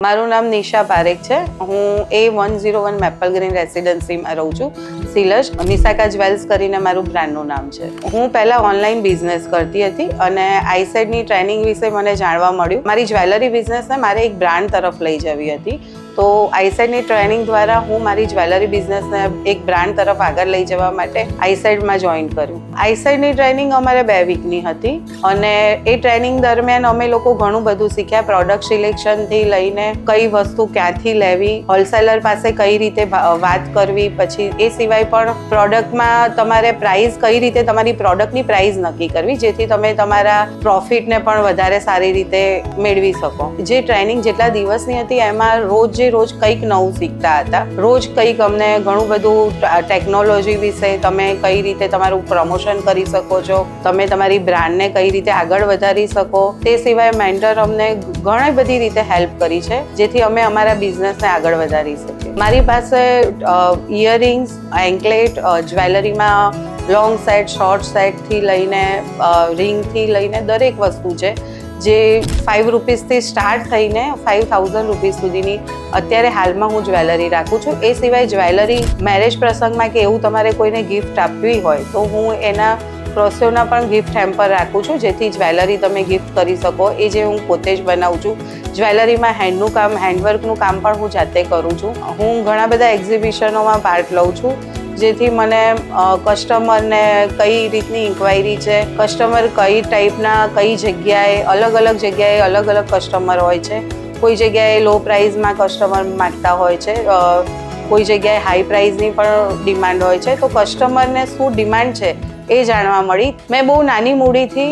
મારું નામ નિશા પારેખ છે. હું A101 મેપલ ગ્રીન રેસિડેન્સીમાં રહું છું, સિલજ. મિસાકા જ્વેલ્સ કરીને મારું બ્રાન્ડનું નામ છે. હું પહેલાં ઓનલાઈન બિઝનેસ કરતી હતી અને આઈસેડની ટ્રેનિંગ વિશે મને જાણવા મળ્યું. મારી જ્વેલરી બિઝનેસને મારે એક બ્રાન્ડ તરફ લઈ જવી હતી. તો આઈસેડની ટ્રેનિંગ દ્વારા હું મારી જ્વેલરી બિઝનેસને એક બ્રાન્ડ તરફ આગળ લઈ જવા માટે આઈસેડમાં જોઈન કર્યું. આઈસેડની ટ્રેનિંગ અમારે 2 વીકની હતી અને એ ટ્રેનિંગ દરમિયાન અમે લોકો ઘણું બધું શીખ્યા. પ્રોડક્ટ સિલેક્શનથી લઈને કઈ વસ્તુ ક્યાંથી લેવી, હોલસેલર પાસે કઈ રીતે વાત કરવી, પછી એ સિવાય પણ પ્રોડક્ટમાં તમારે પ્રાઇસ કઈ રીતે તમારી પ્રોડક્ટની પ્રાઇસ નક્કી કરવી જેથી તમે તમારા પ્રોફિટને પણ વધારે સારી રીતે મેળવી શકો. જે ટ્રેનિંગ જેટલા દિવસની હતી એમાં રોજ કંઈક નવું શીખતા હતા. રોજ કંઈક અમને ઘણું બધું ટેકનોલોજી વિશે, તમે કઈ રીતે તમારું પ્રમોશન કરી શકો છો, તમે તમારી બ્રાન્ડને કઈ રીતે આગળ વધારી શકો, તે સિવાય મેન્ટર અમને ઘણી બધી રીતે હેલ્પ કરી છે જેથી અમે અમારા બિઝનેસને આગળ વધારી શકીએ. મારી પાસે ઇયરિંગ્સ, એન્કલેટ, જ્વેલરીમાં લોંગ સેટ, શોર્ટ સેટથી લઈને રિંગથી લઈને દરેક વસ્તુ છે જે 5 રૂપીસથી સ્ટાર્ટ થઈને 5000 રૂપીસ સુધીની અત્યારે હાલમાં હું જ્વેલરી રાખું છું. એ સિવાય જ્વેલરી મેરેજ પ્રસંગમાં કે એવું તમારે કોઈને ગિફ્ટ આપવી હોય તો હું એના ક્રોસિયોના પણ ગિફ્ટ હેમ્પર રાખું છું જેથી જ્વેલરી તમે ગિફ્ટ કરી શકો. એ જે હું પોતે જ બનાવું છું. જ્વેલરીમાં હેન્ડનું કામ, હેન્ડવર્કનું કામ પણ હું જાતે કરું છું. હું ઘણા બધા એક્ઝિબિશનોમાં પાર્ટ લઉં છું જેથી મને કસ્ટમરને કઈ રીતની ઇન્ક્વાયરી છે, કસ્ટમર કઈ ટાઈપના કઈ જગ્યાએ અલગ અલગ કસ્ટમર હોય છે. કોઈ જગ્યાએ લો પ્રાઇઝમાં કસ્ટમર માગતા હોય છે, કોઈ જગ્યાએ હાઈ પ્રાઇઝની પણ ડિમાન્ડ હોય છે. તો કસ્ટમરને શું ડિમાન્ડ છે એ જાણવા મળી. મેં બહુ નાની મૂડીથી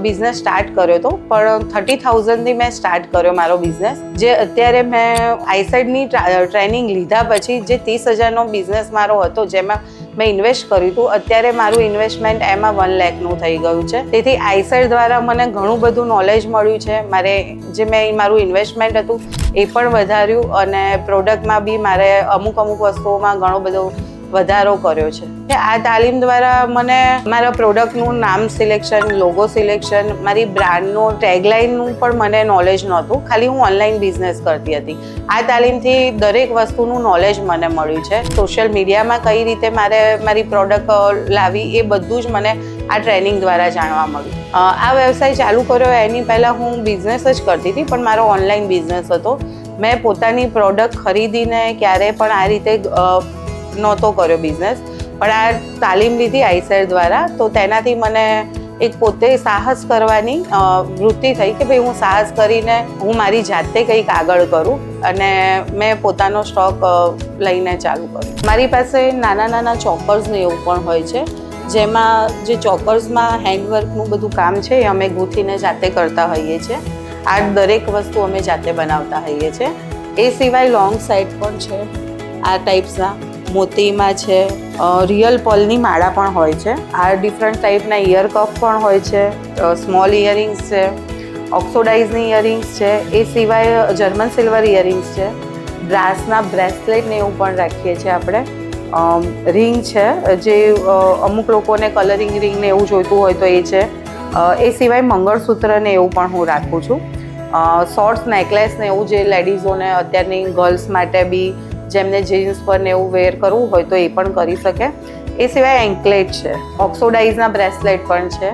બિઝનેસ સ્ટાર્ટ કર્યો હતો, પણ 30,000થી મેં સ્ટાર્ટ કર્યો મારો બિઝનેસ. જે અત્યારે મેં આઈસેડની ટ્રેનિંગ લીધા પછી જે 30,000નો બિઝનેસ મારો હતો જેમાં મેં ઇન્વેસ્ટ કર્યું હતું, અત્યારે મારું ઇન્વેસ્ટમેન્ટ એમાં 1 લાખનું થઈ ગયું છે. તેથી આઈસેડ દ્વારા મને ઘણું બધું નોલેજ મળ્યું છે. મેં મારું ઇન્વેસ્ટમેન્ટ હતું એ પણ વધાર્યું અને પ્રોડક્ટમાં બી મારે અમુક વસ્તુઓમાં ઘણો બધો વધારો કર્યો છે. આ તાલીમ દ્વારા મને મારા પ્રોડક્ટનું નામ સિલેક્શન, લોગો સિલેક્શન, મારી બ્રાન્ડનું ટેગલાઇનનું પણ મને નોલેજ નહોતું. ખાલી હું ઓનલાઈન બિઝનેસ કરતી હતી. આ તાલીમથી દરેક વસ્તુનું નોલેજ મને મળ્યું છે. સોશિયલ મીડિયામાં કઈ રીતે મારે મારી પ્રોડક્ટ લાવી એ બધું જ મને આ ટ્રેનિંગ દ્વારા જાણવા મળ્યું. આ વ્યવસાય ચાલુ કર્યો એની પહેલાં હું બિઝનેસ જ કરતી હતી, પણ મારો ઓનલાઈન બિઝનેસ હતો. મેં પોતાની પ્રોડક્ટ ખરીદીને ક્યારે પણ આ રીતે નહોતો કર્યો બિઝનેસ, પણ આ તાલીમ લીધી આઈસેડ દ્વારા તો તેનાથી મને એક પોતે સાહસ કરવાની વૃત્તિ થઈ કે ભાઈ હું સાહસ કરીને હું મારી જાતે કંઈક આગળ કરું અને મેં પોતાનો સ્ટોક લઈને ચાલુ કર્યું. મારી પાસે નાના ચોકર્સ ને એવું પણ હોય છે જેમાં જે ચોકર્સમાં હેન્ડવર્કનું બધું કામ છે એ અમે ગૂંથીને જાતે કરતા હોઈએ છીએ. આ દરેક વસ્તુ અમે જાતે બનાવતા હોઈએ છીએ. એ સિવાય લોંગ સેટ પણ છે આ ટાઈપ્સના, મોતીમાં છે, રિયલ પર્લની માળા પણ હોય છે. આ ડિફરન્ટ ટાઈપના ઇયર કફ પણ હોય છે, સ્મોલ ઇયરિંગ્સ છે, ઓક્સોડાઇઝની ઇયરિંગ્સ છે. એ સિવાય જર્મન સિલ્વર ઇયરિંગ્સ છે, બ્રાસના બ્રેસલેટ ને એવું પણ રાખીએ છીએ આપણે. રિંગ છે જે અમુક લોકોને કલરિંગ રિંગ ને એવું જોઈતું હોય તો એ છે. એ સિવાય મંગળસૂત્ર ને એવું પણ હું રાખું છું. શોર્ટ્સ નેકલેસ ને એવું જે લેડીઝોને અત્યારની ગર્લ્સ માટે બી જેમને જીન્સ પર ને એવું વેર કરવું હોય તો એ પણ કરી શકે. એ સિવાય એન્કલેટ છે, ઓક્સોડાઇઝના બ્રેસલેટ પણ છે.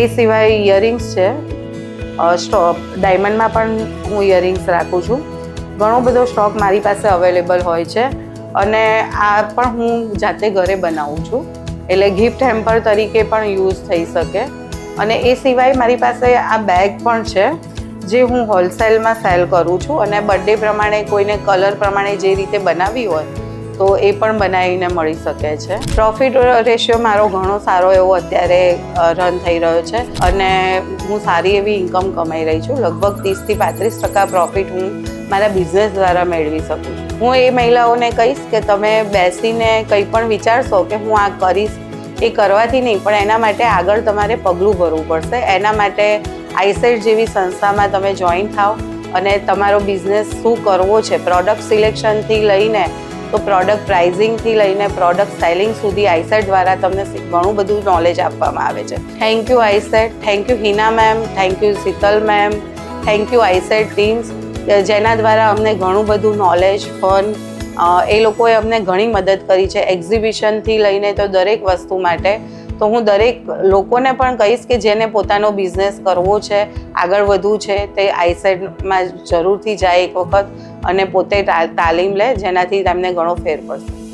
એ સિવાય ઇયરિંગ્સ છે, ડાયમંડમાં પણ હું ઇયરિંગ્સ રાખું છું. ઘણો બધો સ્ટોક મારી પાસે અવેલેબલ હોય છે અને આ પણ હું જાતે ઘરે બનાવું છું, એટલે ગિફ્ટ હેમ્પર તરીકે પણ યુઝ થઈ શકે. અને એ સિવાય મારી પાસે આ બેગ પણ છે જે હું હોલસેલમાં સેલ કરું છું અને બર્થડે પ્રમાણે કોઈને કલર પ્રમાણે જે રીતે બનાવી હોય તો એ પણ બનાવીને મળી શકે છે. પ્રોફિટ રેશિયો મારો ઘણો સારો એવો અત્યારે રન થઈ રહ્યો છે અને હું સારી એવી ઇન્કમ કમાઈ રહી છું. લગભગ 30થી 35% પ્રોફિટ હું મારા બિઝનેસ દ્વારા મેળવી શકું છું. હું એ મહિલાઓને કહીશ કે તમે બેસીને કંઈ પણ વિચારશો કે હું આ કરીશ, એ કરવાથી નહીં પણ એના માટે આગળ તમારે પગલું ભરવું પડશે. એના માટે આઈસેડ જેવી સંસ્થામાં તમે જોઈન થાઓ અને તમારો બિઝનેસ શું કરવો છે, પ્રોડક્ટ સિલેક્શનથી લઈને તો પ્રોડક્ટ પ્રાઇઝિંગથી લઈને પ્રોડક્ટ સેલિંગ સુધી આઈસેડ દ્વારા તમને ઘણું બધું નોલેજ આપવામાં આવે છે. થેન્ક યુ આઈસેડ, thank you Hina ma'am, thank you Sheetal ma'am, thank you આઈસેડ ટીમ્સ. જેના દ્વારા અમને ઘણું બધું નોલેજ ફન એ લોકોએ અમને ઘણી મદદ કરી છે એક્ઝિબિશનથી લઈને તો દરેક વસ્તુ માટે. તો હું દરેક લોકોને પણ કહીશ કે જેને પોતાનો બિઝનેસ કરવો છે, આગળ વધવું છે, તે આઈસેટમાં જરૂરથી જાય એક વખત અને પોતે તાલીમ લે, જેનાથી તેમને ઘણો ફેર પડશે.